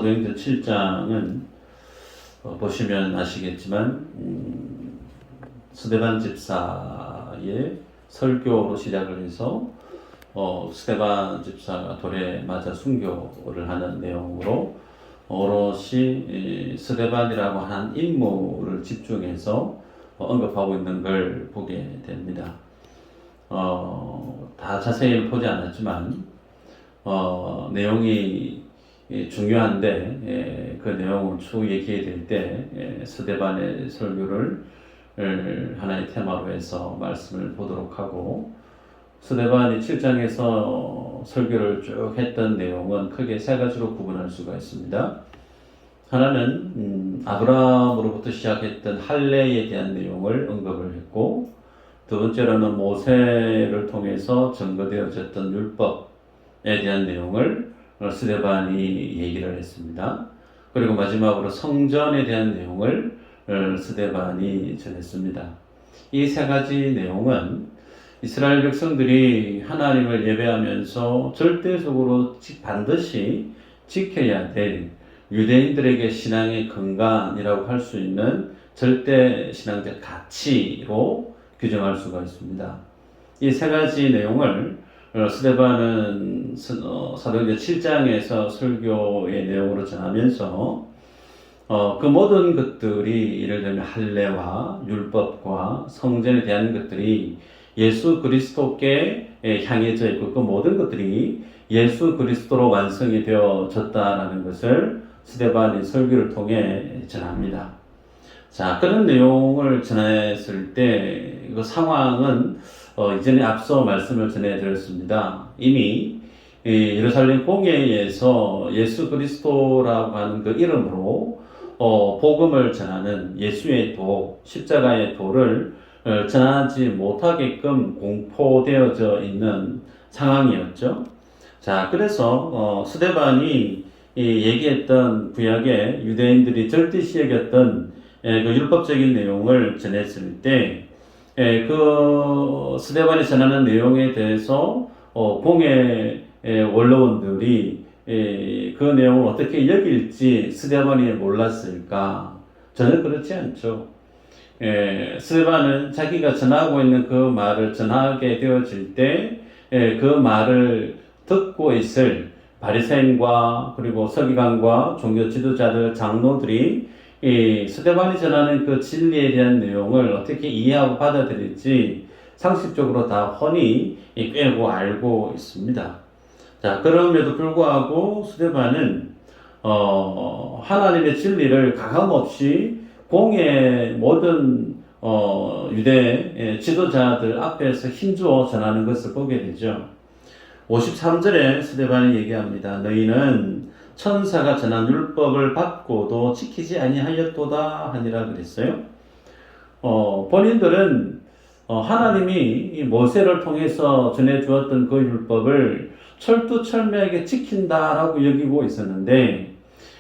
사도행전 7장은 보시면 아시겠지만 스데반 집사의 설교로 시작을 해서 스데반 집사가 돌에 맞아 순교를 하는 내용으로 오롯이 스데반이라고 하는 인물을 집중해서 언급하고 있는 걸 보게 됩니다. 다 자세히 보지 않았지만 내용이 중요한데 그 내용을 쭉 얘기해 드릴 때 스데반의 설교를 하나의 테마로 해서 말씀을 보도록 하고, 스데반이 7장에서 설교를 쭉 했던 내용은 크게 세 가지로 구분할 수가 있습니다. 하나는 아브라함으로부터 시작했던 할례에 대한 내용을 언급을 했고, 두 번째로는 모세를 통해서 증거되어졌던 율법에 대한 내용을 스데반이 얘기를 했습니다. 그리고 마지막으로 성전에 대한 내용을 스데반이 전했습니다. 이 세 가지 내용은 이스라엘 백성들이 하나님을 예배하면서 절대적으로 반드시 지켜야 될 유대인들에게 신앙의 근간이라고 할 수 있는 절대 신앙적 가치로 규정할 수가 있습니다. 이 세 가지 내용을 스데반은 사도행전 7장에서 설교의 내용으로 전하면서 그 모든 것들이 예를 들면 할례와 율법과 성전에 대한 것들이 예수 그리스도께 향해져 있고 그 모든 것들이 예수 그리스도로 완성이 되어졌다라는 것을 스데반이 설교를 통해 전합니다. 자, 그런 내용을 전했을 때 그 상황은 이전에 앞서 말씀을 전해드렸습니다. 이미 예루살렘 공회에서 예수 그리스도라고 하는 그 이름으로 복음을 전하는 예수의 도, 십자가의 도를 전하지 못하게끔 공포되어져 있는 상황이었죠. 자, 그래서 스데반이 얘기했던 구약의 유대인들이 절대시 여겼던 그 율법적인 내용을 전했을 때 그 스데반이 전하는 내용에 대해서 공회 원로원들이 그 내용을 어떻게 여길지 스데반이 몰랐을까? 저는 그렇지 않죠. 스데반은 자기가 전하고 있는 그 말을 전하게 되어질 때 그 말을 듣고 있을 바리새인과 그리고 서기관과 종교 지도자들, 장로들이 이 스데반이 전하는 그 진리에 대한 내용을 어떻게 이해하고 받아들일지 상식적으로 다 훤히 꿰고 알고 있습니다. 자, 그럼에도 불구하고 스데반은 하나님의 진리를 가감없이 공의 모든 유대 지도자들 앞에서 힘주어 전하는 것을 보게 되죠. 53절에 스데반이 얘기합니다. 너희는 천사가 전한 율법을 받고도 지키지 아니하였도다 하니라 그랬어요. 본인들은 하나님이 모세를 통해서 전해주었던 그 율법을 철두철미하게 지킨다라고 여기고 있었는데,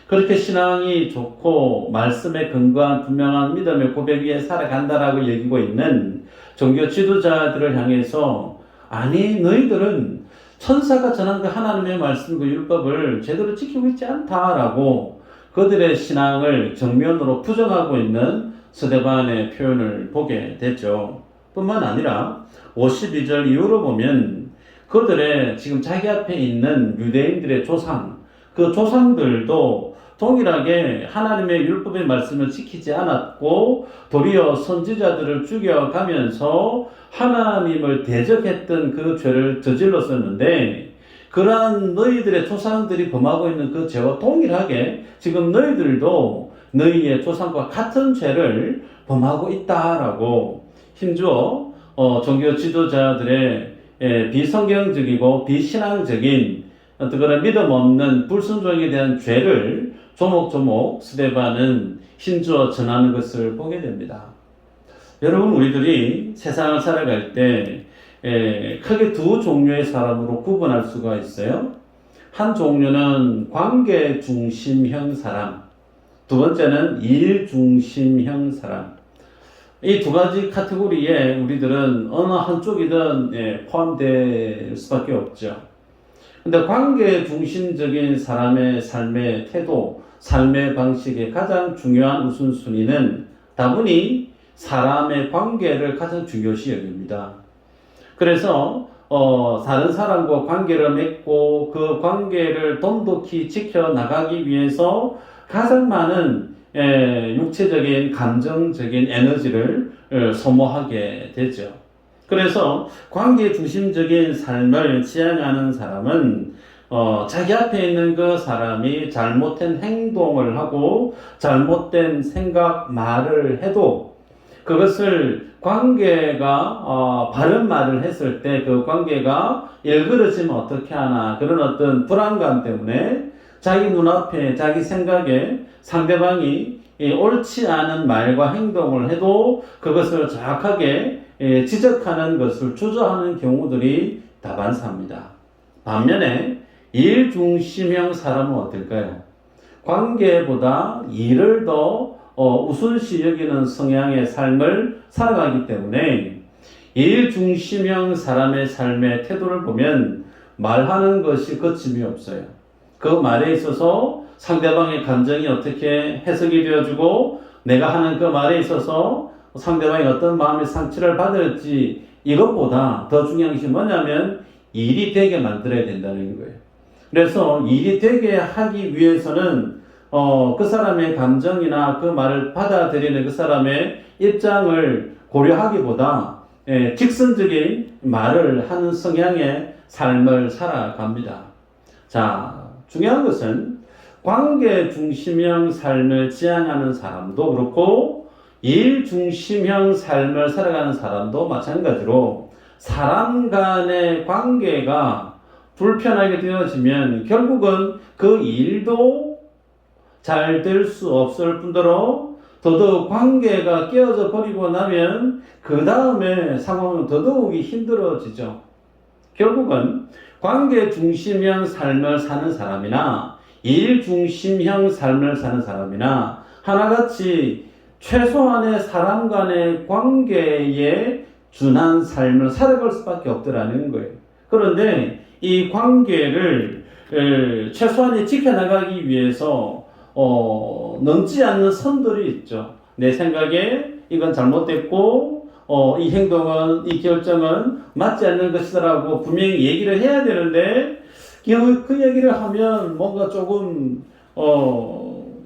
그렇게 신앙이 좋고 말씀에 근거한 분명한 믿음의 고백 위에 살아간다라고 여기고 있는 종교 지도자들을 향해서, 아니 너희들은 천사가 전한 그 하나님의 말씀, 그 율법을 제대로 지키고 있지 않다라고 그들의 신앙을 정면으로 부정하고 있는 스데반의 표현을 보게 되죠. 뿐만 아니라 52절 이후로 보면 그들의 지금 자기 앞에 있는 유대인들의 조상, 그 조상들도 동일하게 하나님의 율법의 말씀을 지키지 않았고 도리어 선지자들을 죽여가면서 하나님을 대적했던 그 죄를 저질렀었는데, 그러한 너희들의 조상들이 범하고 있는 그 죄와 동일하게 지금 너희들도 너희의 조상과 같은 죄를 범하고 있다라고 힘주어 종교 지도자들의 비성경적이고 비신앙적인 어떤 그런 믿음 없는 불순종에 대한 죄를 조목조목 스데반은 힘주어 전하는 것을 보게 됩니다. 여러분, 우리들이 세상을 살아갈 때 크게 두 종류의 사람으로 구분할 수가 있어요. 한 종류는 관계 중심형 사람, 두 번째는 일 중심형 사람. 이 두 가지 카테고리에 우리들은 어느 한쪽이든 포함될 수밖에 없죠. 근데 관계 중심적인 사람의 삶의 태도, 삶의 방식의 가장 중요한 우선순위는 다분히 사람의 관계를 가장 중요시 여깁니다. 그래서 다른 사람과 관계를 맺고 그 관계를 돈독히 지켜나가기 위해서 가장 많은 육체적인 감정적인 에너지를 소모하게 되죠. 그래서 관계 중심적인 삶을 지향하는 사람은 자기 앞에 있는 그 사람이 잘못된 행동을 하고 잘못된 생각, 말을 해도 그것을 관계가 바른 말을 했을 때 그 관계가 일그러지면 어떻게 하나 그런 어떤 불안감 때문에 자기 눈앞에 자기 생각에 상대방이 옳지 않은 말과 행동을 해도 그것을 정확하게 지적하는 것을 주저하는 경우들이 다반사입니다. 반면에 일 중심형 사람은 어떨까요? 관계보다 일을 더 우선시 여기는 성향의 삶을 살아가기 때문에 일 중심형 사람의 삶의 태도를 보면 말하는 것이 거침이 없어요. 그 말에 있어서 상대방의 감정이 어떻게 해석이 되어지고 내가 하는 그 말에 있어서 상대방이 어떤 마음의 상처를 받을지 이것보다 더 중요한 것이 뭐냐면 일이 되게 만들어야 된다는 거예요. 그래서 일이 되게 하기 위해서는 그 사람의 감정이나 그 말을 받아들이는 그 사람의 입장을 고려하기보다 직선적인 말을 하는 성향의 삶을 살아갑니다. 자, 중요한 것은 관계 중심형 삶을 지향하는 사람도 그렇고 일 중심형 삶을 살아가는 사람도 마찬가지로 사람 간의 관계가 불편하게 되어지면 결국은 그 일도 잘 될 수 없을 뿐더러 더더욱 관계가 깨어져 버리고 나면 그 다음에 상황은 더더욱이 힘들어지죠. 결국은 관계 중심형 삶을 사는 사람이나 일 중심형 삶을 사는 사람이나 하나같이 최소한의 사람 간의 관계에 준한 삶을 살아갈 수밖에 없더라는 거예요. 그런데 이 관계를 최소한의 지켜나가기 위해서 넘지 않는 선들이 있죠. 내 생각에 이건 잘못됐고 이 행동은 이 결정은 맞지 않는 것이라고 분명히 얘기를 해야 되는데 그 얘기를 하면 뭔가 조금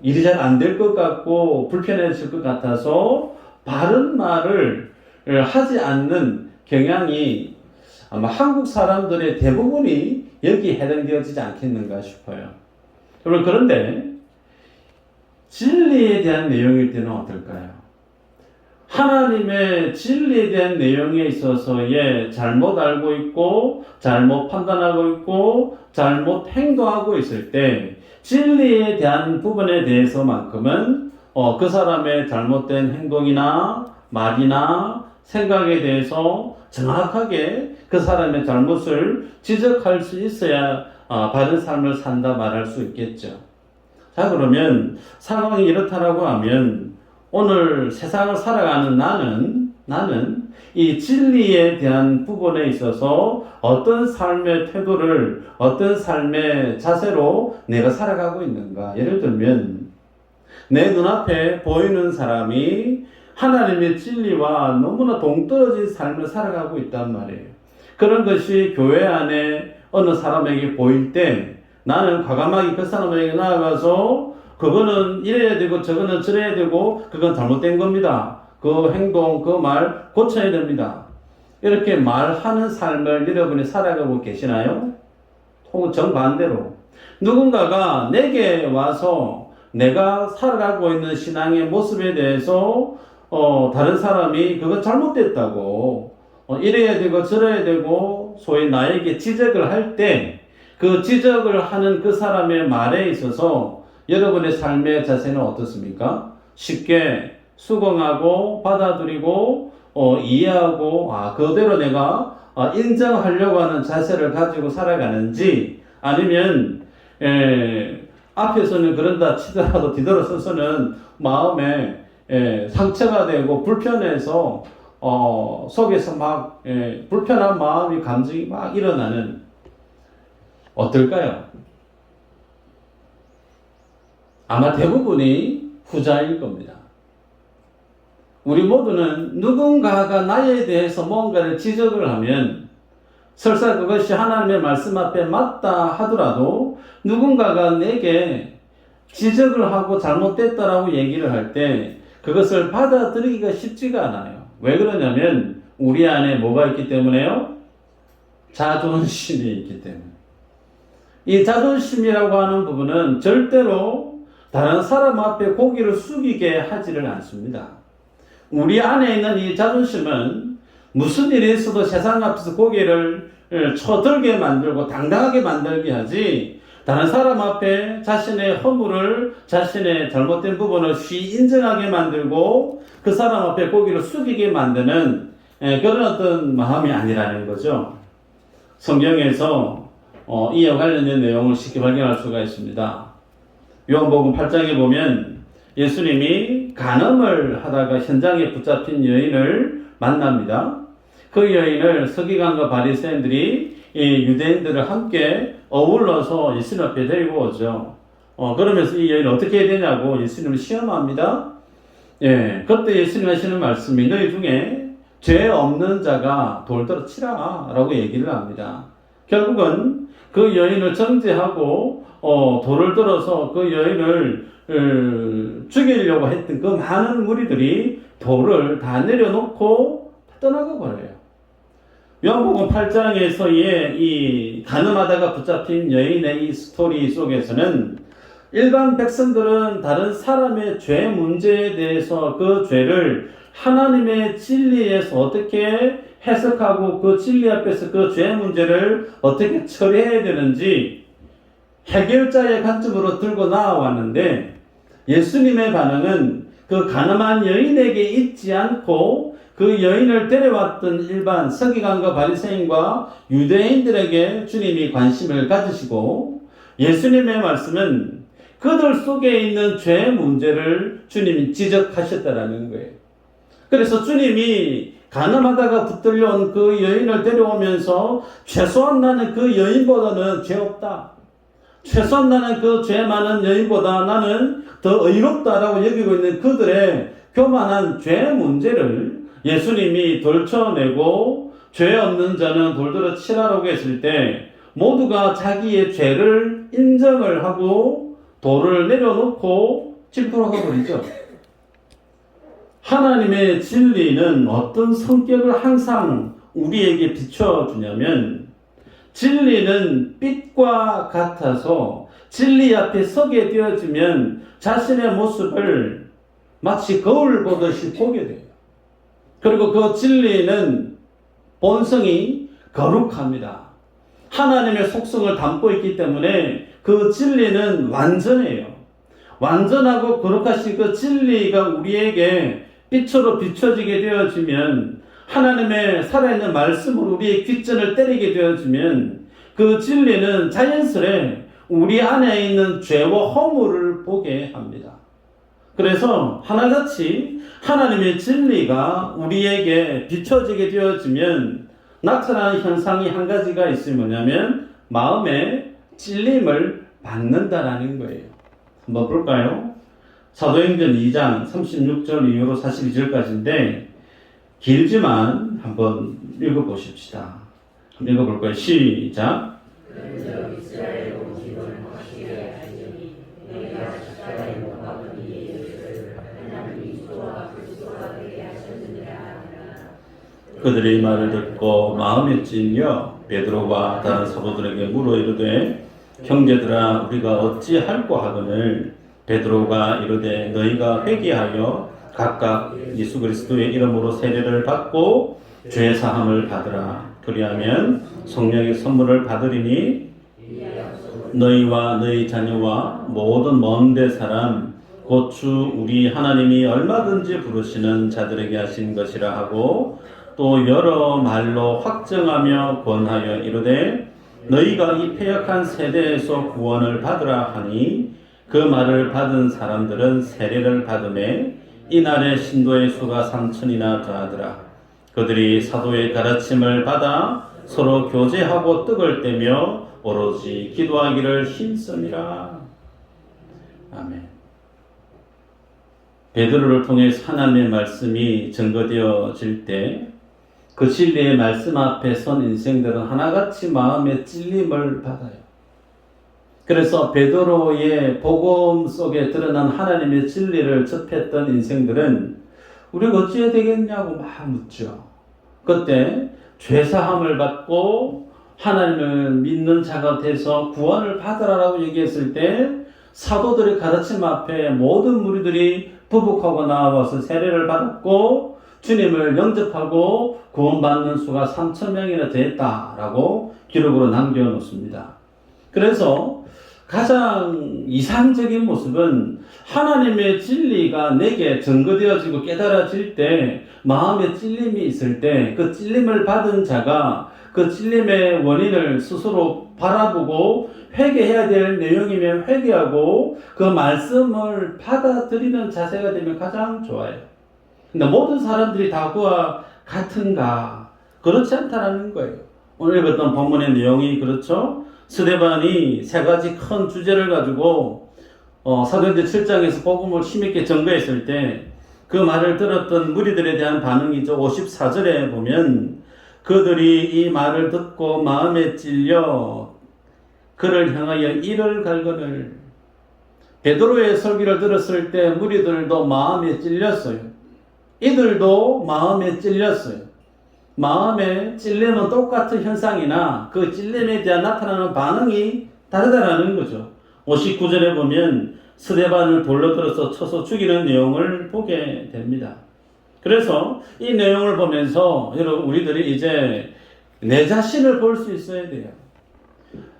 일이 잘 안 될 것 같고 불편해질 것 같아서 바른 말을 하지 않는 경향이 아마 한국 사람들의 대부분이 여기에 해당되어지지 않겠는가 싶어요. 여러분, 그런데 진리에 대한 내용일 때는 어떨까요? 하나님의 진리에 대한 내용에 있어서의 잘못 알고 있고 잘못 판단하고 있고 잘못 행동하고 있을 때 진리에 대한 부분에 대해서만큼은 그 사람의 잘못된 행동이나 말이나 생각에 대해서 정확하게 그 사람의 잘못을 지적할 수 있어야 바른 삶을 산다 말할 수 있겠죠. 자, 그러면 상황이 이렇다라고 하면 오늘 세상을 살아가는 나는 이 진리에 대한 부분에 있어서 어떤 삶의 태도를, 어떤 삶의 자세로 내가 살아가고 있는가. 예를 들면, 내 눈앞에 보이는 사람이 하나님의 진리와 너무나 동떨어진 삶을 살아가고 있단 말이에요. 그런 것이 교회 안에 어느 사람에게 보일 때 나는 과감하게 그 사람에게 나아가서 그거는 이래야 되고 저거는 저래야 되고 그건 잘못된 겁니다. 그 행동, 그 말 고쳐야 됩니다. 이렇게 말하는 삶을 여러분이 살아가고 계시나요? 혹은 정반대로 누군가가 내게 와서 내가 살아가고 있는 신앙의 모습에 대해서 다른 사람이 그건 잘못됐다고 이래야 되고 저래야 되고 소위 나에게 지적을 할 때 그 지적을 하는 그 사람의 말에 있어서 여러분의 삶의 자세는 어떻습니까? 쉽게 수긍하고 받아들이고 이해하고 그대로 내가 인정하려고 하는 자세를 가지고 살아가는지 아니면 앞에서는 그런다 치더라도 뒤돌아서서는 마음에 상처가 되고 불편해서 속에서 막 불편한 마음이 감정이 막 일어나는 어떨까요? 아마 대부분이 후자일 겁니다. 우리 모두는 누군가가 나에 대해서 뭔가를 지적을 하면 설사 그것이 하나님의 말씀 앞에 맞다 하더라도 누군가가 내게 지적을 하고 잘못됐다라고 얘기를 할 때 그것을 받아들이기가 쉽지가 않아요. 왜 그러냐면 우리 안에 뭐가 있기 때문에요? 자존심이 있기 때문에. 이 자존심이라고 하는 부분은 절대로 다른 사람 앞에 고개를 숙이게 하지를 않습니다. 우리 안에 있는 이 자존심은 무슨 일이 있어도 세상 앞에서 고개를 쳐들게 만들고 당당하게 만들게 하지, 다른 사람 앞에 자신의 허물을, 자신의 잘못된 부분을 쉬 인정하게 만들고 그 사람 앞에 고개를 숙이게 만드는 그런 어떤 마음이 아니라는 거죠. 성경에서 이와 관련된 내용을 쉽게 발견할 수가 있습니다. 요한복음 8장에 보면 예수님이 간음을 하다가 현장에 붙잡힌 여인을 만납니다. 그 여인을 서기관과 바리새인들이 유대인들을 함께 어울러서 예수님 앞에 데리고 오죠. 그러면서 이 여인을 어떻게 해야 되냐고 예수님을 시험합니다. 그때 예수님 하시는 말씀이 너희 중에 죄 없는 자가 돌들어 치라 라고 얘기를 합니다. 결국은 그 여인을 정죄하고 돌을 들어서 그 여인을 죽이려고 했던 그 많은 무리들이 돌을 다 내려놓고 떠나가 버려요. 요한복음 8장에서의 이 간음하다가 붙잡힌 여인의 이 스토리 속에서는 일반 백성들은 다른 사람의 죄 문제에 대해서 그 죄를 하나님의 진리에서 어떻게 해석하고 그 진리 앞에서 그 죄 문제를 어떻게 처리해야 되는지 해결자의 관점으로 들고 나와왔는데, 예수님의 반응은 그 가늠한 여인에게 있지 않고 그 여인을 데려왔던 일반 서기관과 바리새인과 유대인들에게 주님이 관심을 가지시고, 예수님의 말씀은 그들 속에 있는 죄 문제를 주님이 지적하셨다라는 거예요. 그래서 주님이 간음하다가 붙들려온 그 여인을 데려오면서 최소한 나는 그 여인보다는 죄 없다, 최소한 나는 그 죄 많은 여인보다 나는 더 의롭다라고 여기고 있는 그들의 교만한 죄 문제를 예수님이 덜쳐내고 죄 없는 자는 돌들어 치라라고 했을 때 모두가 자기의 죄를 인정을 하고 돌을 내려놓고 집으로 가버리죠. 하나님의 진리는 어떤 성격을 항상 우리에게 비춰주냐면, 진리는 빛과 같아서 진리 앞에 서게 되어지면 자신의 모습을 마치 거울 보듯이 보게 돼요. 그리고 그 진리는 본성이 거룩합니다. 하나님의 속성을 담고 있기 때문에 그 진리는 완전해요. 완전하고 거룩하신 그 진리가 우리에게 빛으로 비춰지게 되어지면, 하나님의 살아있는 말씀으로 우리의 귓전을 때리게 되어지면 그 진리는 자연스레 우리 안에 있는 죄와 허물을 보게 합니다. 그래서 하나같이 하나님의 진리가 우리에게 비춰지게 되어지면 나타나는 현상이 한 가지가 있으면 뭐냐면 마음에 찔림을 받는다라는 거예요. 한번 볼까요? 사도행전 2장 36절 이후로 42절까지인데 길지만 한번 읽어보십시다. 한번 읽어볼까요? 시작. 그들의 말을 듣고 마음에 찔려 베드로와 다른 사도들에게 물어 이르되 형제들아 우리가 어찌할꼬 하거늘. 베드로가 이르되 너희가 회개하여 각각 예수 그리스도의 이름으로 세례를 받고 죄 사함을 받으라. 그리하면 성령의 선물을 받으리니 너희와 너희 자녀와 모든 먼데 사람 곧 주 우리 하나님이 얼마든지 부르시는 자들에게 하신 것이라 하고, 또 여러 말로 확정하며 권하여 이르되 너희가 이 패역한 세대에서 구원을 받으라 하니, 그 말을 받은 사람들은 세례를 받음에 이날의 신도의 수가 3,000이나 더하더라. 그들이 사도의 가르침을 받아 서로 교제하고 떡을 떼며 오로지 기도하기를 힘쓰니라. 아멘. 베드로를 통해서 하나님의 말씀이 증거되어질 때 그 진리의 말씀 앞에 선 인생들은 하나같이 마음의 찔림을 받아요. 그래서 베드로의 복음 속에 드러난 하나님의 진리를 접했던 인생들은 우리가 어찌해야 되겠냐고 막 묻죠. 그때 죄사함을 받고 하나님을 믿는 자가 돼서 구원을 받으라라고 얘기했을 때 사도들의 가르침 앞에 모든 무리들이 부복하고 나와서 세례를 받았고 주님을 영접하고 구원받는 수가 3,000명이나 됐다라고 기록으로 남겨놓습니다. 그래서 가장 이상적인 모습은 하나님의 진리가 내게 증거되어지고 깨달아질 때 마음에 찔림이 있을 때 그 찔림을 받은 자가 그 찔림의 원인을 스스로 바라보고 회개해야 될 내용이면 회개하고 그 말씀을 받아들이는 자세가 되면 가장 좋아요. 근데 모든 사람들이 다 그와 같은가? 그렇지 않다라는 거예요. 오늘 읽었던 본문의 내용이 그렇죠? 스데반이 세 가지 큰 주제를 가지고 사도행전 7장에서 복음을 힘있게 전거했을 때 그 말을 들었던 무리들에 대한 반응이죠. 54절에 보면 그들이 이 말을 듣고 마음에 찔려 그를 향하여 이를 갈거늘. 베드로의 설교를 들었을 때 무리들도 마음에 찔렸어요. 이들도 마음에 찔렸어요. 마음에 찔림은 똑같은 현상이나 그 찔림에 대한 나타나는 반응이 다르다라는 거죠. 59절에 보면 스데반을 돌로 들어서 쳐서 죽이는 내용을 보게 됩니다. 그래서 이 내용을 보면서 여러분 우리들이 이제 내 자신을 볼 수 있어야 돼요.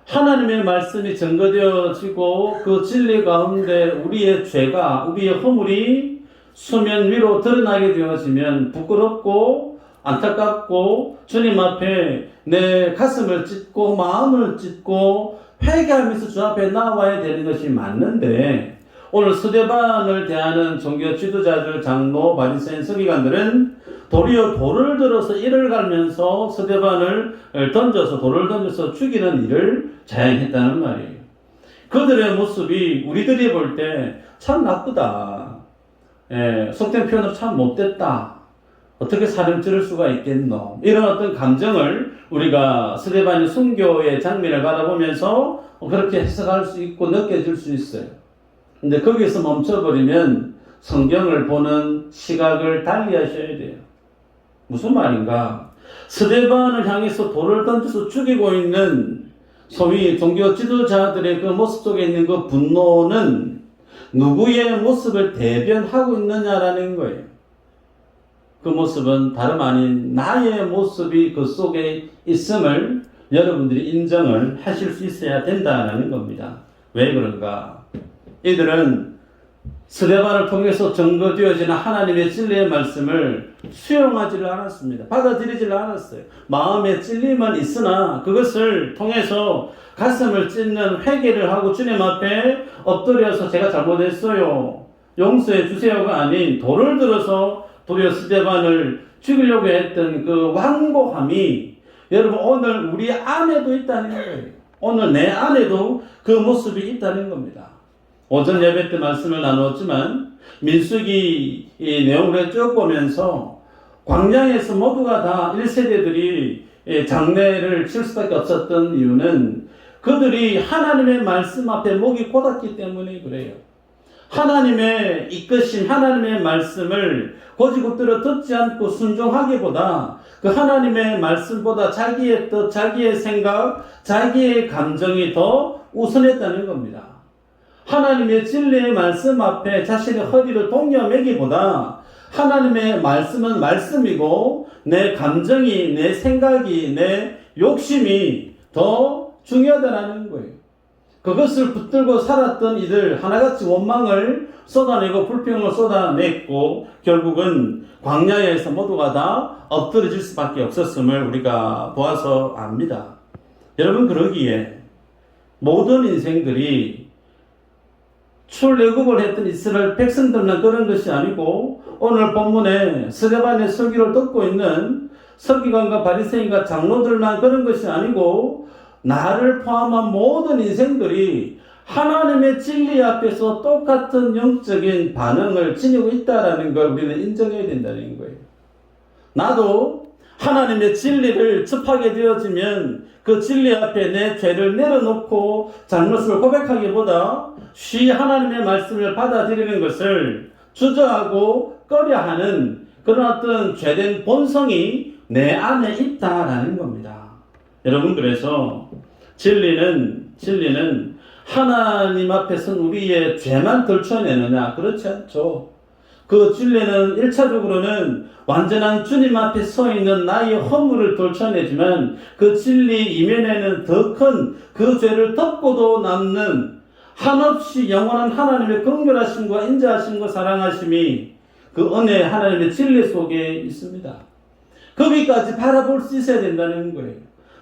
하나님의 말씀이 증거되어지고 그 진리 가운데 우리의 죄가 우리의 허물이 수면 위로 드러나게 되어지면 부끄럽고 안타깝고 주님 앞에 내 가슴을 찢고 마음을 찢고 회개하면서 주 앞에 나와야 되는 것이 맞는데 오늘 스데반을 대하는 종교 지도자들, 장로, 바리새인, 서기관들은 도리어 돌을 들어서 이를 갈면서 스데반을 던져서 돌을 던져서 죽이는 일을 자행했다는 말이에요. 그들의 모습이 우리들이 볼 때 참 나쁘다. 속된 표현으로 참 못됐다. 어떻게 사람 찌를 수가 있겠노? 이런 어떤 감정을 우리가 스데반의 순교의 장면을 바라보면서 그렇게 해석할 수 있고 느껴질 수 있어요. 근데 거기서 멈춰버리면 성경을 보는 시각을 달리 하셔야 돼요. 무슨 말인가? 스데반을 향해서 돌을 던져서 죽이고 있는 소위 종교 지도자들의 그 모습 속에 있는 그 분노는 누구의 모습을 대변하고 있느냐라는 거예요. 그 모습은 다름 아닌 나의 모습이 그 속에 있음을 여러분들이 인정을 하실 수 있어야 된다는 겁니다. 왜 그런가? 이들은 스데반을 통해서 증거되어지는 하나님의 진리의 말씀을 수용하지를 않았습니다. 받아들이지를 않았어요. 마음에 찔림은 있으나 그것을 통해서 가슴을 찢는 회개를 하고 주님 앞에 엎드려서 제가 잘못했어요. 용서해 주세요가 아닌 돌을 들어서 도리어 스데반을 죽이려고 했던 그 완고함이 여러분 오늘 우리 안에도 있다는 거예요. 오늘 내 안에도 그 모습이 있다는 겁니다. 오전 예배 때 말씀을 나누었지만 민수기 이 내용을 쭉 보면서 광야에서 모두가 다 1세대들이 장례를 칠 수밖에 없었던 이유는 그들이 하나님의 말씀 앞에 목이 곧았기 때문에 그래요. 하나님의 이끄심, 하나님의 말씀을 고지고대로 듣지 않고 순종하기보다 그 하나님의 말씀보다 자기의 뜻, 자기의 생각, 자기의 감정이 더 우선했다는 겁니다. 하나님의 진리의 말씀 앞에 자신의 허리를 동여매기보다 하나님의 말씀은 말씀이고 내 감정이, 내 생각이, 내 욕심이 더 중요하다는 거예요. 그것을 붙들고 살았던 이들 하나같이 원망을 쏟아내고 불평을 쏟아냈고 결국은 광야에서 모두가 다 엎드러질 수밖에 없었음을 우리가 보아서 압니다. 여러분 그러기에 모든 인생들이 출애굽을 했던 이스라엘 백성들만 그런 것이 아니고 오늘 본문에 스데반의 설교를 듣고 있는 서기관과 바리새인과 장로들만 그런 것이 아니고 나를 포함한 모든 인생들이 하나님의 진리 앞에서 똑같은 영적인 반응을 지니고 있다는 걸 우리는 인정해야 된다는 거예요. 나도 하나님의 진리를 접하게 되어지면 그 진리 앞에 내 죄를 내려놓고 잘못을 고백하기보다 쉬 하나님의 말씀을 받아들이는 것을 주저하고 꺼려하는 그런 어떤 죄된 본성이 내 안에 있다라는 겁니다. 여러분, 그래서 진리는 하나님 앞에서는 우리의 죄만 들춰내느냐? 그렇지 않죠. 그 진리는 1차적으로는 완전한 주님 앞에 서 있는 나의 허물을 들춰내지만 그 진리 이면에는 더 큰 그 죄를 덮고도 남는 한없이 영원한 하나님의 긍휼하심과 인자하심과 사랑하심이 그 은혜 하나님의 진리 속에 있습니다. 거기까지 바라볼 수 있어야 된다는 거예요.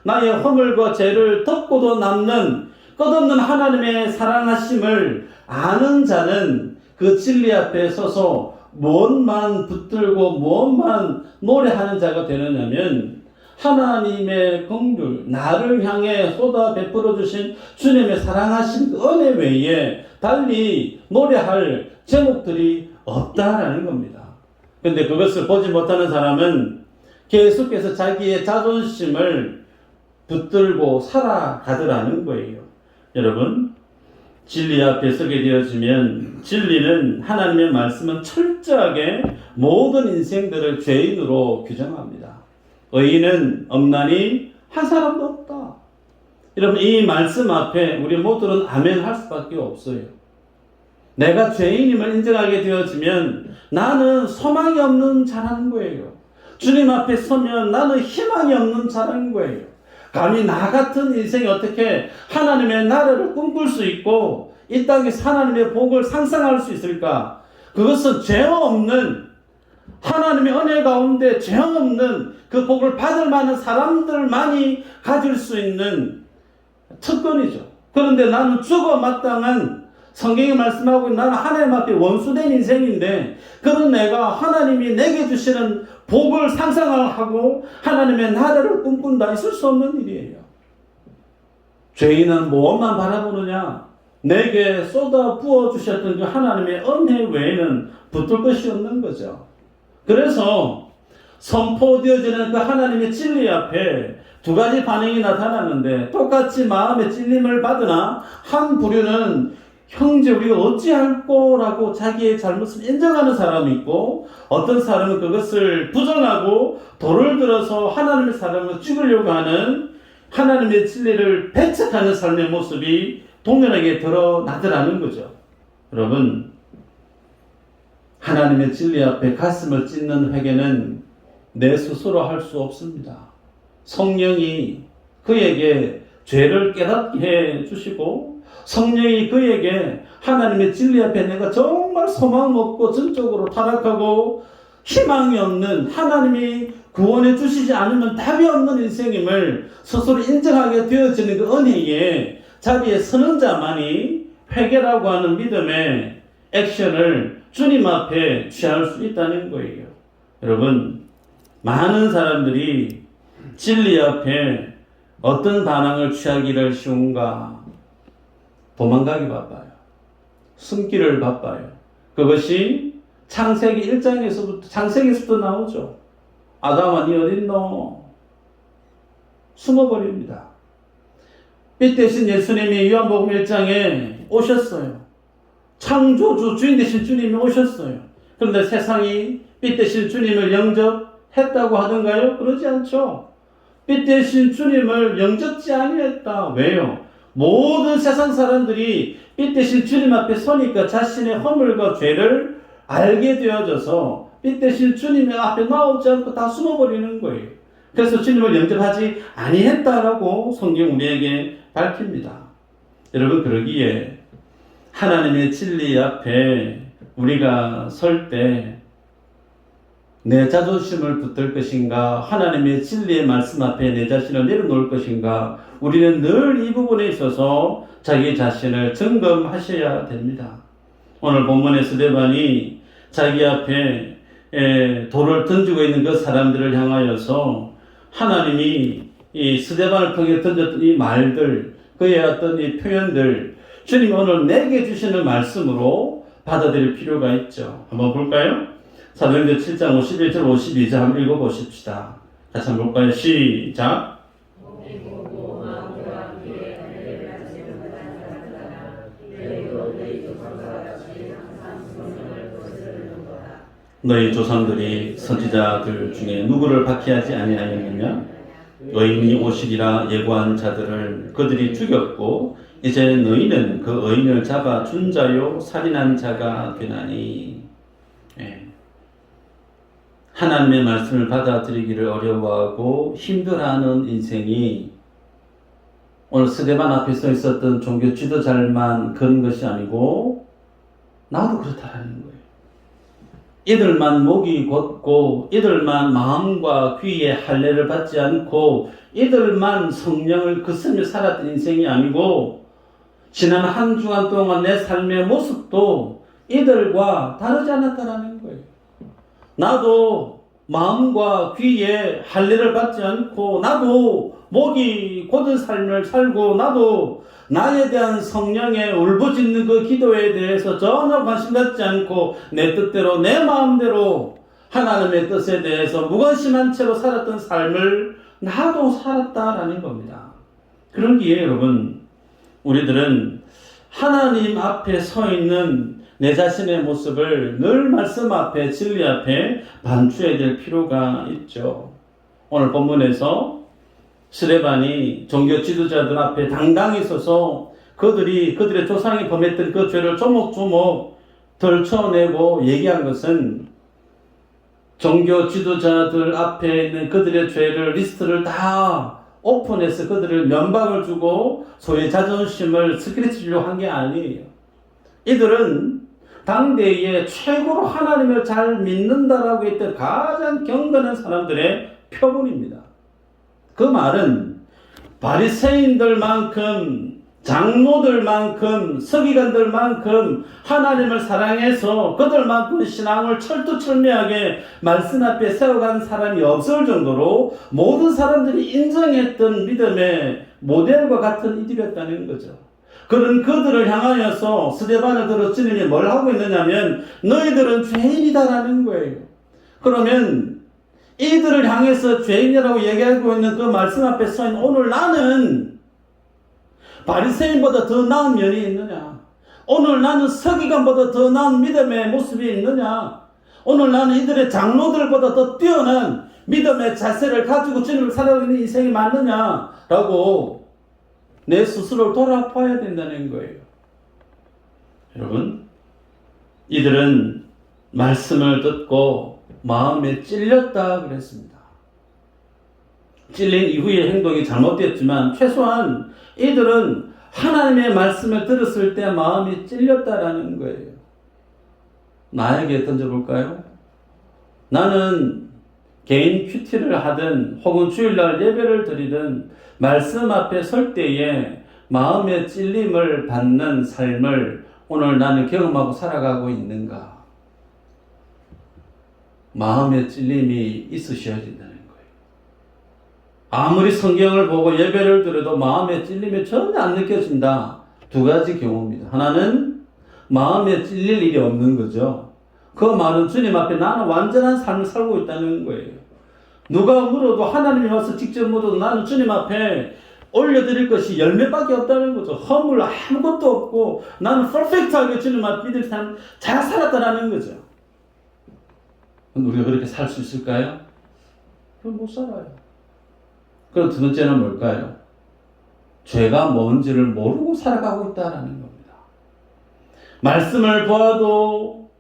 나의 허물과 죄를 덮고도 남는 끝없는 하나님의 사랑하심을 아는 자는 그 진리 앞에 서서 무엇만 붙들고 무엇만 노래하는 자가 되느냐면 하나님의 긍휼, 나를 향해 쏟아 베풀어 주신 주님의 사랑하신 그 은혜 외에 달리 노래할 제목들이 없다라는 겁니다. 그런데 그것을 보지 못하는 사람은 계속해서 자기의 자존심을 붙들고 살아가더라는 거예요. 여러분, 진리 앞에 서게 되어지면 진리는 하나님의 말씀은 철저하게 모든 인생들을 죄인으로 규정합니다. 의인은 없나니 한 사람도 없다. 여러분, 이 말씀 앞에 우리 모두는 아멘 할 수밖에 없어요. 내가 죄인임을 인정하게 되어지면 나는 소망이 없는 자라는 거예요. 주님 앞에 서면 나는 희망이 없는 자라는 거예요. 감히 나 같은 인생이 어떻게 하나님의 나라를 꿈꿀 수 있고 이 땅에서 하나님의 복을 상상할 수 있을까? 그것은 죄 없는 하나님의 은혜 가운데 죄 없는 그 복을 받을 만한 사람들만이 가질 수 있는 특권이죠. 그런데 나는 죽어 마땅한, 성경이 말씀하고 나는 하나님 앞에 원수된 인생인데 그런 내가 하나님이 내게 주시는 복을 상상하고 하나님의 나라를 꿈꾼다. 있을 수 없는 일이에요. 죄인은 무엇만 바라보느냐? 내게 쏟아 부어주셨던 그 하나님의 은혜 외에는 붙들 것이 없는 거죠. 그래서 선포되어지는 그 하나님의 진리 앞에 두 가지 반응이 나타났는데 똑같이 마음의 찔림을 받으나 한 부류는 형제 우리가 어찌할꼬라고 자기의 잘못을 인정하는 사람이 있고 어떤 사람은 그것을 부정하고 돌을 들어서 하나님의 사람을 죽이려고 하는 하나님의 진리를 배척하는 삶의 모습이 동일하게 드러나더라는 거죠. 여러분, 하나님의 진리 앞에 가슴을 찢는 회개는 내 스스로 할 수 없습니다. 성령이 그에게 죄를 깨닫게 해 주시고 성령이 그에게 하나님의 진리 앞에 내가 정말 소망 없고 전적으로 타락하고 희망이 없는, 하나님이 구원해 주시지 않으면 답이 없는 인생임을 스스로 인정하게 되어지는 그 은혜의 자리에 서는 자만이 회개라고 하는 믿음의 액션을 주님 앞에 취할 수 있다는 거예요. 여러분, 많은 사람들이 진리 앞에 어떤 반응을 취하기를 쉬운가? 도망가기 바빠요. 숨기를 바빠요. 그것이 창세기 1장에서부터 나오죠. 아담아, 니 어딨노? 숨어버립니다. 빛 대신 예수님이 요한복음 1장에 오셨어요. 창조주 주인 되신 주님이 오셨어요. 그런데 세상이 빛 대신 주님을 영접했다고 하던가요? 그러지 않죠. 빛 대신 주님을 영접지 아니했다. 왜요? 모든 세상 사람들이 빛 대신 주님 앞에 서니까 자신의 허물과 죄를 알게 되어져서 빛 대신 주님의 앞에 나오지 않고 다 숨어버리는 거예요. 그래서 주님을 영접하지 아니했다라고 성경 우리에게 밝힙니다. 여러분, 그러기에 하나님의 진리 앞에 우리가 설 때 내 자존심을 붙들 것인가, 하나님의 진리의 말씀 앞에 내 자신을 내려놓을 것인가, 우리는 늘 이 부분에 있어서 자기 자신을 점검하셔야 됩니다. 오늘 본문의 스데반이 자기 앞에 돌을 던지고 있는 그 사람들을 향하여서 하나님이 이 스데반을 통해 던졌던 이 말들, 그의 어떤 이 표현들, 주님이 오늘 내게 주시는 말씀으로 받아들일 필요가 있죠. 한번 볼까요? 사도행전 7장 51절 52절 한번 읽어보십시다. 다시 한번 볼까요? 시작. 너희 조상들이 선지자들 중에 누구를 박해하지 아니하였느냐? 의인이 오시리라 예고한 자들을 그들이 죽였고 이제 너희는 그 의인을 잡아 준 자요 살인한 자가 되나니. 예. 하나님의 말씀을 받아들이기를 어려워하고 힘들어하는 인생이 오늘 스데반 앞에 서 있었던 종교 지도자들만 그런 것이 아니고 나도 그렇다라는 거예요. 이들만 목이 곧고 이들만 마음과 귀에 할례를 받지 않고 이들만 성령을 거스며 살았던 인생이 아니고 지난 한 주간 동안 내 삶의 모습도 이들과 다르지 않았다라는 거예요. 나도 마음과 귀에 할례를 받지 않고 나도 목이 곧은 삶을 살고 나도 나에 대한 성령의 울부짖는 그 기도에 대해서 전혀 관심 갖지 않고 내 뜻대로 내 마음대로 하나님의 뜻에 대해서 무관심한 채로 살았던 삶을 나도 살았다라는 겁니다. 그러기에 여러분 우리들은 하나님 앞에 서 있는 내 자신의 모습을 늘 말씀 앞에 진리 앞에 반추해야 될 필요가 있죠. 오늘 본문에서 스데반이 종교 지도자들 앞에 당당히 서서 그들의 조상이 범했던 그 죄를 조목조목 덜쳐내고 얘기한 것은 종교 지도자들 앞에 있는 그들의 죄를 리스트를 다 오픈해서 그들을 면박을 주고 소의 자존심을 스크래치려고 한 게 아니에요. 이들은 당대에 최고로 하나님을 잘 믿는다라고 했던 가장 경건한 사람들의 표본입니다. 그 말은 바리새인들만큼 장로들만큼 서기관들만큼 하나님을 사랑해서 그들만큼 신앙을 철두철미하게 말씀 앞에 세워간 사람이 없을 정도로 모든 사람들이 인정했던 믿음의 모델과 같은 이들이었다는 거죠. 그런 그들을 향하여서 스데반을 들어 주님이 뭘 하고 있느냐면 너희들은 죄인이다라는 거예요. 그러면 이들을 향해서 죄인이라고 얘기하고 있는 그 말씀 앞에 서 있는 오늘 나는 바리새인보다 더 나은 면이 있느냐? 오늘 나는 서기관보다 더 나은 믿음의 모습이 있느냐? 오늘 나는 이들의 장로들보다 더 뛰어난 믿음의 자세를 가지고 주님을 살아가고 있는 인생이 맞느냐라고 내 스스로를 돌아봐야 된다는 거예요. 여러분, 이들은 말씀을 듣고 마음에 찔렸다 그랬습니다. 찔린 이후의 행동이 잘못됐지만 최소한 이들은 하나님의 말씀을 들었을 때 마음이 찔렸다라는 거예요. 나에게 던져볼까요? 나는 개인 큐티를 하든 혹은 주일날 예배를 드리든 말씀 앞에 설 때에 마음의 찔림을 받는 삶을 오늘 나는 경험하고 살아가고 있는가? 마음의 찔림이 있으셔야 된다는 거예요. 아무리 성경을 보고 예배를 드려도 마음의 찔림이 전혀 안 느껴진다. 두 가지 경우입니다. 하나는 마음에 찔릴 일이 없는 거죠. 그 말은 주님 앞에 나는 완전한 삶을 살고 있다는 거예요. 누가 물어도 하나님이 와서 직접 물어도 나는 주님 앞에 올려드릴 것이 열매밖에 없다는 거죠. 허물 아무것도 없고 나는 퍼펙트하게 주님 앞에 믿을 삶 잘 살았다라는 거죠. 우리가 그렇게 살 수 있을까요? 그럼 못 살아요. 그럼 두 번째는 뭘까요? 죄가 뭔지를 모르고 살아가고 있다는 겁니다. 말씀을 보아도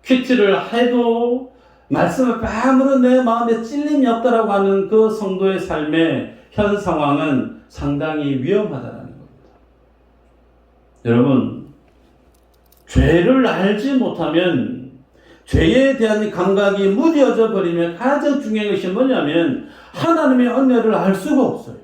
퀴즈를 해도 말씀을 아무런 내 마음에 찔림이 없다라고 하는 그 성도의 삶의 현 상황은 상당히 위험하다는 겁니다. 여러분, 죄를 알지 못하면 죄에 대한 감각이 무뎌져 버리면 가장 중요한 것이 뭐냐면 하나님의 은혜를 알 수가 없어요.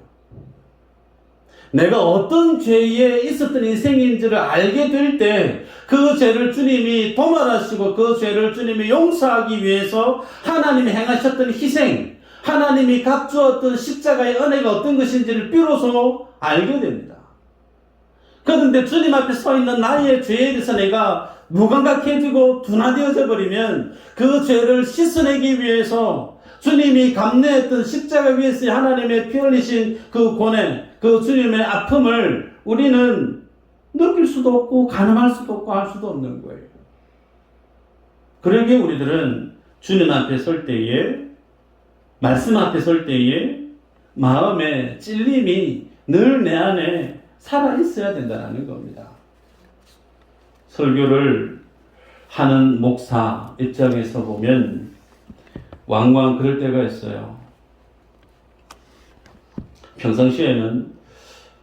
내가 어떤 죄에 있었던 인생인지를 알게 될 때 그 죄를 주님이 도말하시고 그 죄를 주님이 용서하기 위해서 하나님이 행하셨던 희생, 하나님이 값주었던 십자가의 은혜가 어떤 것인지를 비로소 알게 됩니다. 그런데 주님 앞에 서 있는 나의 죄에 대해서 내가 무감각해지고 둔화되어져 버리면 그 죄를 씻어내기 위해서 주님이 감내했던 십자가 위에서 하나님의 피 흘리신 그 고뇌, 그 주님의 아픔을 우리는 느낄 수도 없고 가늠할 수도 없고 알 수도 없는 거예요. 그러기에 우리들은 주님 앞에 설 때에, 말씀 앞에 설 때에 마음의 찔림이 늘 내 안에 살아 있어야 된다는 겁니다. 설교를 하는 목사 입장에서 보면 왕왕 그럴 때가 있어요. 평상시에는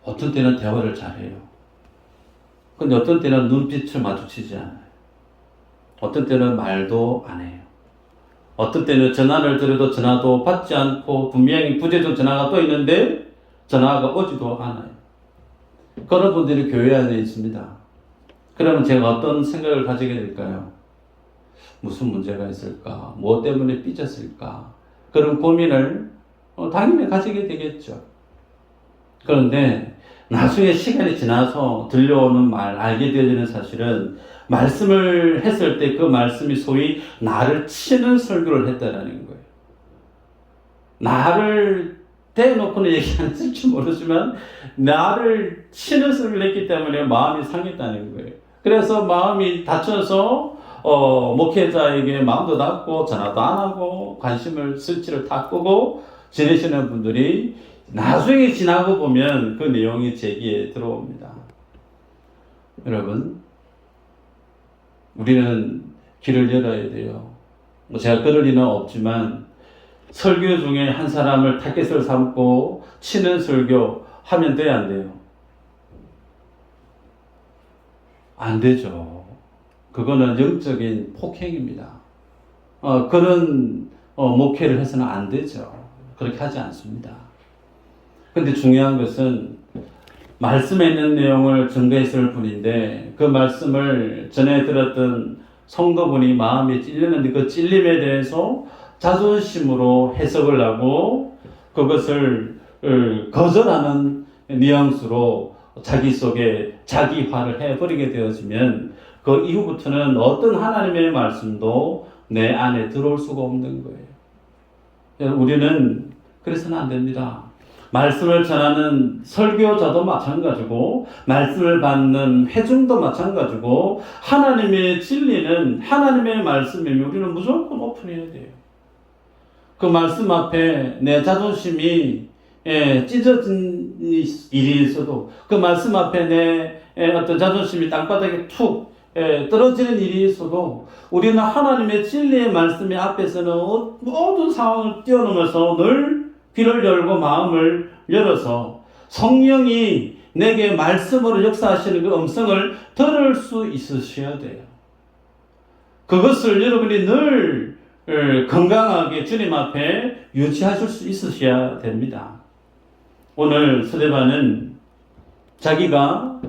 어떤 때는 대화를 잘해요. 근데 어떤 때는 눈빛을 마주치지 않아요. 어떤 때는 말도 안 해요. 어떤 때는 전화를 드려도 전화도 받지 않고 분명히 부재중 전화가 또 있는데 전화가 오지도 않아요. 그런 분들이 교회 안에 있습니다. 그러면 제가 어떤 생각을 가지게 될까요? 무슨 문제가 있을까? 뭐 때문에 삐졌을까? 그런 고민을 당연히 가지게 되겠죠. 그런데 나중에 시간이 지나서 들려오는 말, 알게 되어지는 사실은 말씀을 했을 때 그 말씀이 소위 나를 치는 설교를 했다라는 거예요. 나를 대놓고는 얘기하는 줄 모르지만 나를 치는 설교를 했기 때문에 마음이 상했다는 거예요. 그래서 마음이 다쳐서 목회자에게 마음도 닫고 전화도 안 하고 관심을 스위치를 다 끄고 지내시는 분들이 나중에 지나고 보면 그 내용이 제기에 들어옵니다. 여러분, 우리는 길을 열어야 돼요. 제가 그럴 리는 없지만 설교 중에 한 사람을 타겟을 삼고 치는 설교 하면 돼요, 안 돼요? 안 되죠. 그거는 영적인 폭행입니다. 그런 목회를 해서는 안 되죠. 그렇게 하지 않습니다. 근데 중요한 것은 말씀에 있는 내용을 전가했을 뿐인데 그 말씀을 전해 들었던 성도분이 마음이 찔렸는데 그 찔림에 대해서 자존심으로 해석을 하고 그것을 거절하는 뉘앙스로 자기 속에 자기화를 해버리게 되어지면 그 이후부터는 어떤 하나님의 말씀도 내 안에 들어올 수가 없는 거예요. 우리는 그래서는 안 됩니다. 말씀을 전하는 설교자도 마찬가지고 말씀을 받는 회중도 마찬가지고 하나님의 진리는 하나님의 말씀이면 우리는 무조건 오픈해야 돼요. 그 말씀 앞에 내 자존심이 찢어진 일이 있어도 그 말씀 앞에 내 어떤 자존심이 땅바닥에 툭 떨어지는 일이 있어도 우리는 하나님의 진리의 말씀의 앞에서는 모든 상황을 뛰어넘어서 늘 귀를 열고 마음을 열어서 성령이 내게 말씀으로 역사하시는 그 음성을 들을 수 있으셔야 돼요. 그것을 여러분이 늘 건강하게 주님 앞에 유지하실 수 있으셔야 됩니다. 오늘 스데반은 자기가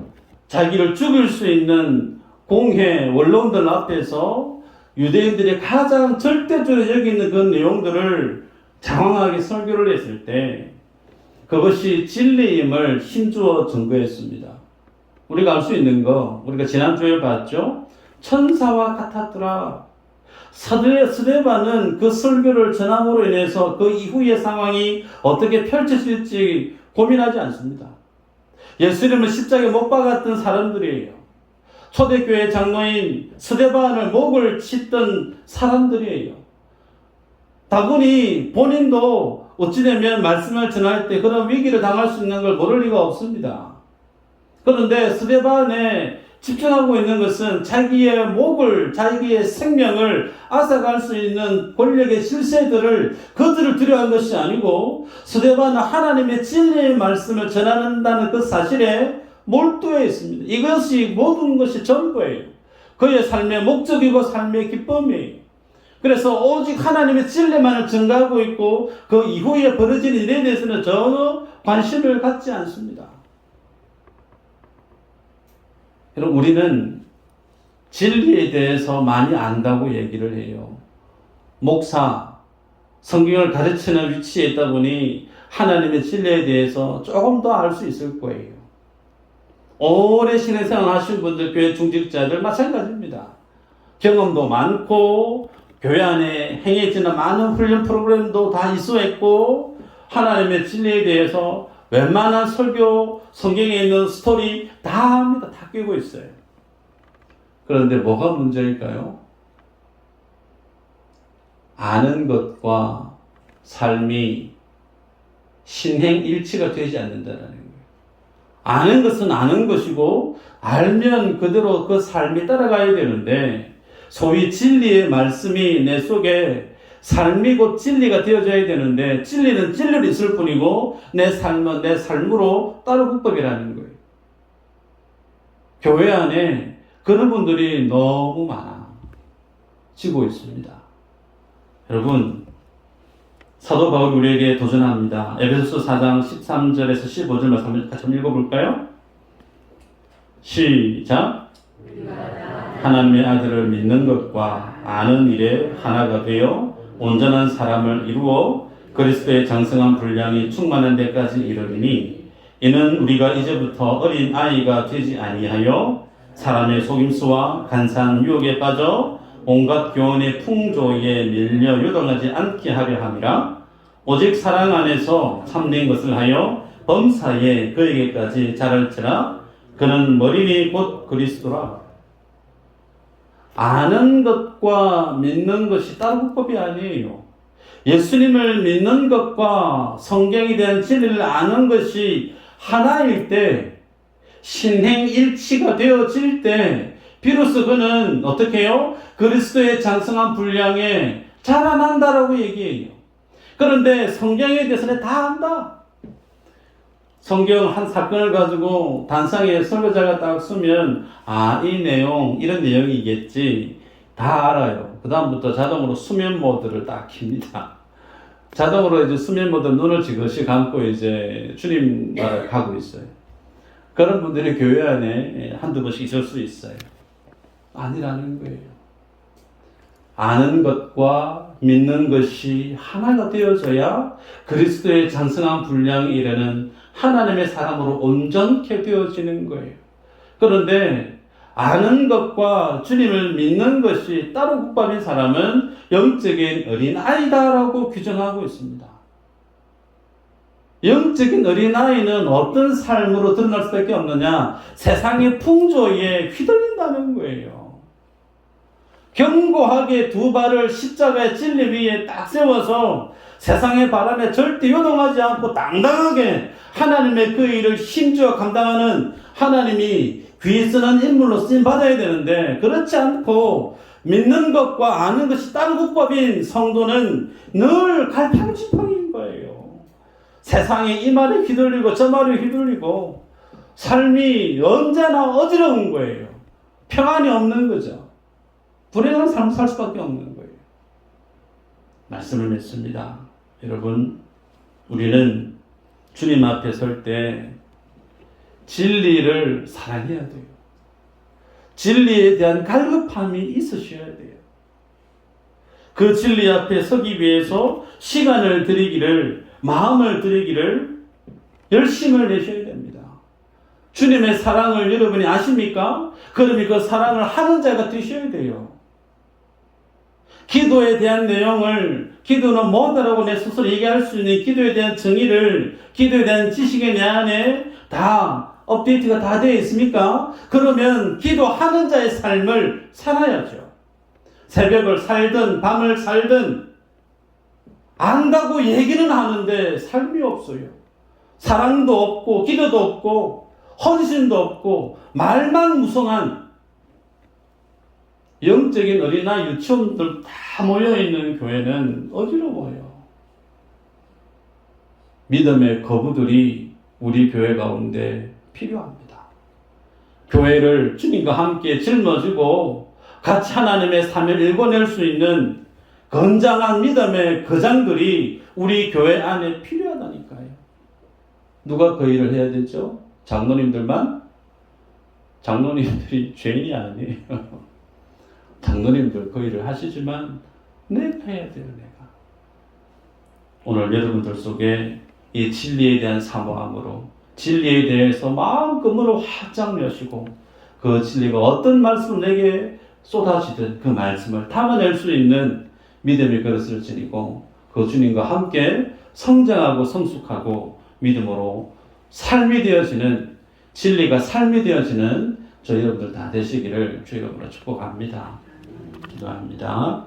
자기를 죽일 수 있는 공회 원로원들 앞에서 유대인들이 가장 절대적으로 여기는 그 내용들을 장황하게 설교를 했을 때 그것이 진리임을 힘주어 증거했습니다. 우리가 알 수 있는 거 우리가 지난주에 봤죠. 천사와 같았더라. 스데반은 그 설교를 전함으로 인해서 그 이후의 상황이 어떻게 펼쳐질지 고민하지 않습니다. 예수님을 십자가에 못 박았던 사람들이에요. 초대교회 장로인 스데반을 목을 쳤던 사람들이에요. 다분히 본인도 어찌되면 말씀을 전할 때 그런 위기를 당할 수 있는 걸 모를 리가 없습니다. 그런데 스데반에 집중하고 있는 것은 자기의 목을, 자기의 생명을 앗아갈 수 있는 권력의 실세들을 그들을 두려워한 것이 아니고 스데반은 하나님의 진리의 말씀을 전한다는 그 사실에 몰두해 있습니다. 이것이 모든 것이 전부예요. 그의 삶의 목적이고 삶의 기쁨이에요. 그래서 오직 하나님의 진리만을 증가하고 있고 그 이후에 벌어진 일에 대해서는 전혀 관심을 갖지 않습니다. 여러분, 우리는 진리에 대해서 많이 안다고 얘기를 해요. 목사, 성경을 가르치는 위치에 있다 보니 하나님의 진리에 대해서 조금 더 알 수 있을 거예요. 오래 신앙생활 하신 분들, 교회 중직자들 마찬가지입니다. 경험도 많고 교회 안에 행해지는 많은 훈련 프로그램도 다 이수했고 하나님의 진리에 대해서 웬만한 설교, 성경에 있는 스토리 다 합니다. 다 끼고 있어요. 그런데 뭐가 문제일까요? 아는 것과 삶이 신행일치가 되지 않는다는 거예요. 아는 것은 아는 것이고 알면 그대로 그 삶이 따라가야 되는데 소위 진리의 말씀이 내 속에 삶이 곧 진리가 되어져야 되는데 진리는 진리로 있을 뿐이고 내 삶은 내 삶으로 따로 국법이라는 거예요. 교회 안에 그런 분들이 너무 많아지고 있습니다. 여러분, 사도 바울이 우리에게 도전합니다. 에베소서 4장 13절에서 15절 말씀 같이 한번 읽어볼까요? 시작. 하나님의 아들을 믿는 것과 아는 일에 하나가 되어 온전한 사람을 이루어 그리스도의 장성한 분량이 충만한 데까지 이르리니 이는 우리가 이제부터 어린 아이가 되지 아니하여 사람의 속임수와 간사한 유혹에 빠져 온갖 교훈의 풍조에 밀려 요동하지 않게 하려 함이라. 오직 사랑 안에서 참된 것을 하여 범사에 그에게까지 자랄지라. 그는 머리니 곧 그리스도라. 아는 것과 믿는 것이 따로 국법이 아니에요. 예수님을 믿는 것과 성경에 대한 진리를 아는 것이 하나일 때, 신행일치가 되어질 때 비로소 그는 어떻게 해요? 그리스도의 장성한 분량에 자라난다라고 얘기해요. 그런데 성경에 대해서는 다 안다. 성경 한 사건을 가지고 단상에 설교자가 딱 쓰면 이 내용, 이런 내용이겠지. 다 알아요. 그 다음부터 자동으로 수면 모드를 딱 킵니다. 자동으로 이제 수면 모드 눈을 지그시 감고 이제 주님 나라를 가고 있어요. 그런 분들이 교회 안에 한두 번씩 있을 수 있어요. 아니라는 거예요. 아는 것과 믿는 것이 하나가 되어져야 그리스도의 장성한 분량에 이르는 하나님의 사람으로 온전케 되어지는 거예요. 그런데 아는 것과 주님을 믿는 것이 따로 국밥인 사람은 영적인 어린아이다라고 규정하고 있습니다. 영적인 어린아이는 어떤 삶으로 드러날 수밖에 없느냐? 세상의 풍조에 휘둘린다는 거예요. 견고하게 두 발을 십자가의 진리 위에 딱 세워서 세상의 바람에 절대 요동하지 않고 당당하게 하나님의 그 일을 힘주어 감당하는 하나님이 귀 쓰는 인물로 쓰임 받아야 되는데 그렇지 않고 믿는 것과 아는 것이 다른 국법인 성도는 늘 갈팡질팡인 거예요. 세상에 이 말에 휘둘리고 저 말에 휘둘리고 삶이 언제나 어지러운 거예요. 평안이 없는 거죠. 불행한 삶을 살 수밖에 없는 거예요. 말씀을 맺습니다. 여러분, 우리는 주님 앞에 설 때 진리를 사랑해야 돼요. 진리에 대한 갈급함이 있으셔야 돼요. 그 진리 앞에 서기 위해서 시간을 들이기를, 마음을 들이기를 열심을 내셔야 됩니다. 주님의 사랑을 여러분이 아십니까? 그러면 그 사랑을 하는 자가 되셔야 돼요. 기도에 대한 내용을 기도는 뭐다라고 내 스스로 얘기할 수 있는 기도에 대한 정의를 기도에 대한 지식이 내 안에 다 업데이트가 다 되어 있습니까? 그러면 기도하는 자의 삶을 살아야죠. 새벽을 살든 밤을 살든 안다고 얘기는 하는데 삶이 없어요. 사랑도 없고 기도도 없고 헌신도 없고 말만 무성한 영적인 어린아이 유치원들 다 모여있는 교회는 어지러워요. 믿음의 거부들이 우리 교회 가운데 필요합니다. 교회를 주님과 함께 짊어지고 같이 하나님의 삶을 일궈낼 수 있는 건장한 믿음의 거장들이 우리 교회 안에 필요하다니까요. 누가 그 일을 해야 되죠? 장로님들만? 장로님들이 죄인이 아니에요. 장로님들 그 일을 하시지만 내가 해야 돼요. 내가 오늘 여러분들 속에 이 진리에 대한 사모함으로 진리에 대해서 마음금으로 활짝 여시고 그 진리가 어떤 말씀을 내게 쏟아지든 그 말씀을 담아낼 수 있는 믿음의 그릇을 지니고 그 주님과 함께 성장하고 성숙하고 믿음으로 삶이 되어지는 진리가 삶이 되어지는 저희 여러분들 다 되시기를 주의 이름으로 축복합니다. 기도합니다.